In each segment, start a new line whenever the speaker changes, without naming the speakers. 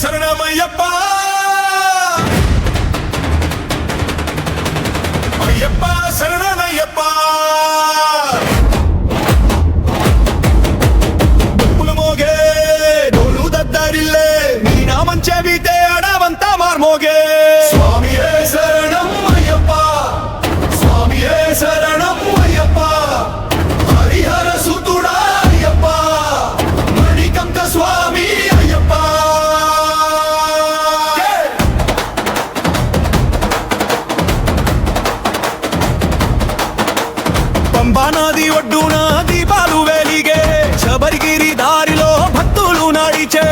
శరణమయ్యప్ప అయ్యప్ప శరణమయ్యప్ప డప్పులు మోగే డోలు దద్దరిల్లే నీ నామం చెబితే అడవంతా మార్మోగే స్వామియే శరణం అయ్యప్ప స్వామియే శరణం అయ్యప్ప హరిహర సుతుడా అయ్యప్ప మణికంఠ స్వామి అయ్యప్ప పంబా నది ఒడ్డున దీపాలు వెలిగే శబరిగిరి దారిలో భక్తులు నడిచే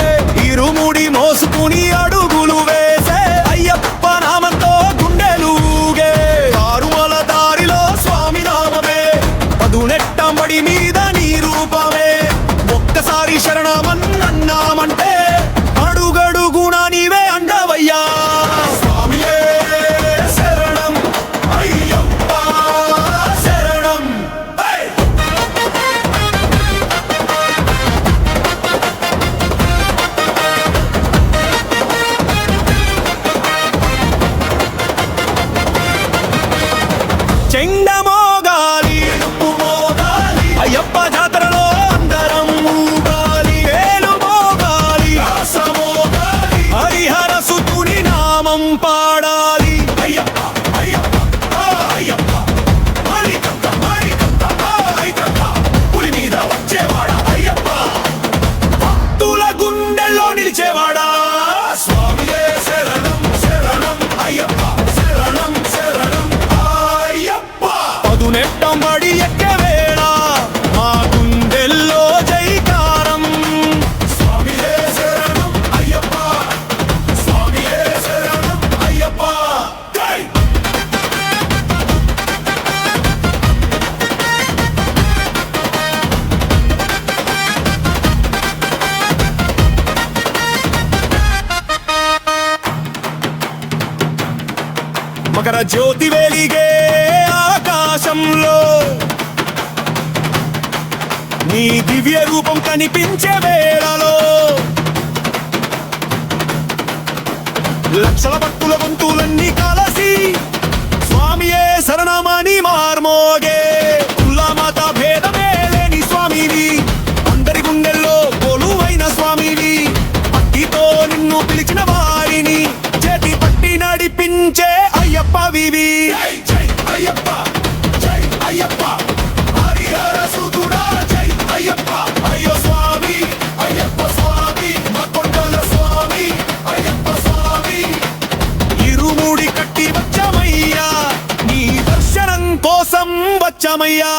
ఇరుముడి మోసుకుని అడుగులు వేసే అయ్యప్ప నామంతో గుండెలు ఊగే కారుమల దారిలో స్వామి నామమే పదునెట్టంబడి మీద నీ రూపమే ఒక్కసారి శరణమన్నామంటే అడుగడుగునా నీవే అండవయ్యా స్వామియే శరణం అయ్యప్ప శరణం చెండమోగాలి అయ్యప్ప జాతరలో అందరం ఊగాలి వేలు మోగాలి హరిహర సుతుని నామం పాడాలి అయ్యప్ప అయ్యప్ప అయ్యప్ప మణికంఠ మణికంఠ అయ్యప్ప పులి మీద వచ్చేవాడా అయ్యప్ప భక్తుల గుండెల్లో నిలిచేవాడా స్వామియే శరణం శరణం అయ్యప్ప శరణం శరణం అయ్యప్ప పదునెట్టంబడి ఎక్కే వేళ మా గుండెల్లో జైకారం స్వామియే శరణం అయ్యప్ప స్వామియే శరణం అయ్యప్ప జై మకర జ్యోతి వెలిగే ఆకాశంలో నీ దివ్య రూపం కనిపించే వేళలో లక్షల భక్తుల గొంతులన్నీ కలసి స్వామియే శరణమని మార్మోగే కులమత భేదమే లేని స్వామివి అందరి గుండెల్లో కొలువైన స్వామివి భక్తితో నిన్ను పిలిచిన వారిని చేతి పట్టి నడిపించే అయ్యప్ప వివి జై అయ్యప్ప జై అయ్యప్ప హరిహర సుతుడా జై అయ్యప్ప అయ్యో స్వామి అయ్యప్ప స్వామి మకొండల స్వామి అయ్యప్ప స్వామి ఇరుముడి కట్టి వచ్చమయ్యా నీ దర్శనం కోసం వచ్చమయ్యా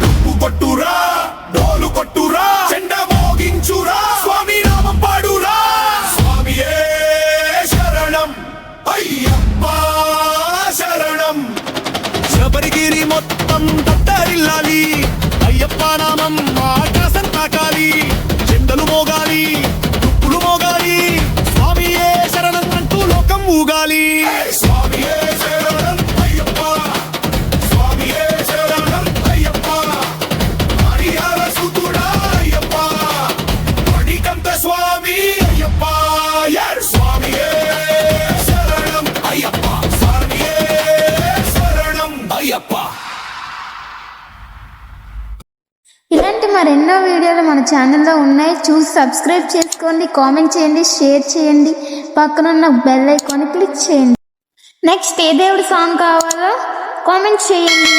డుప్పు కొట్టురా డోలు కొట్టురా చెండ మోగించురా స్వామి నామం పాడురా స్వామియే శరణం అయ్యప్ప శరణం శబరిగిరి మొత్తం దత్తరిల్లాలి అయ్యప్ప నామం ఆకాశం తాకాలి చెండలు మోగాలి దుప్పులు మోగాలి స్వామియే శరణం అంటూ లోకం ఊగాలి స్వామియే శరణం అయ్యప్ప స్వామియే శరణం అయ్యప్ప హరిహర సుతుడా అయ్యప్ప మణికంఠ స్వామి అయ్యప్ప స్వామియే శరణం అయ్యప్ప స్వామియే శరణం అయ్యప్ప.
ఇలాంటి మరెన్నో వీడియోలు మన ఛానల్లో ఉన్నాయి, చూసి సబ్స్క్రైబ్ చేసుకోండి, కామెంట్ చేయండి, షేర్ చేయండి, పక్కనున్న బెల్ ఐకాన్ క్లిక్ చేయండి. నెక్స్ట్ ఏ దేవుడి సాంగ్ కావాలో కామెంట్ చేయండి.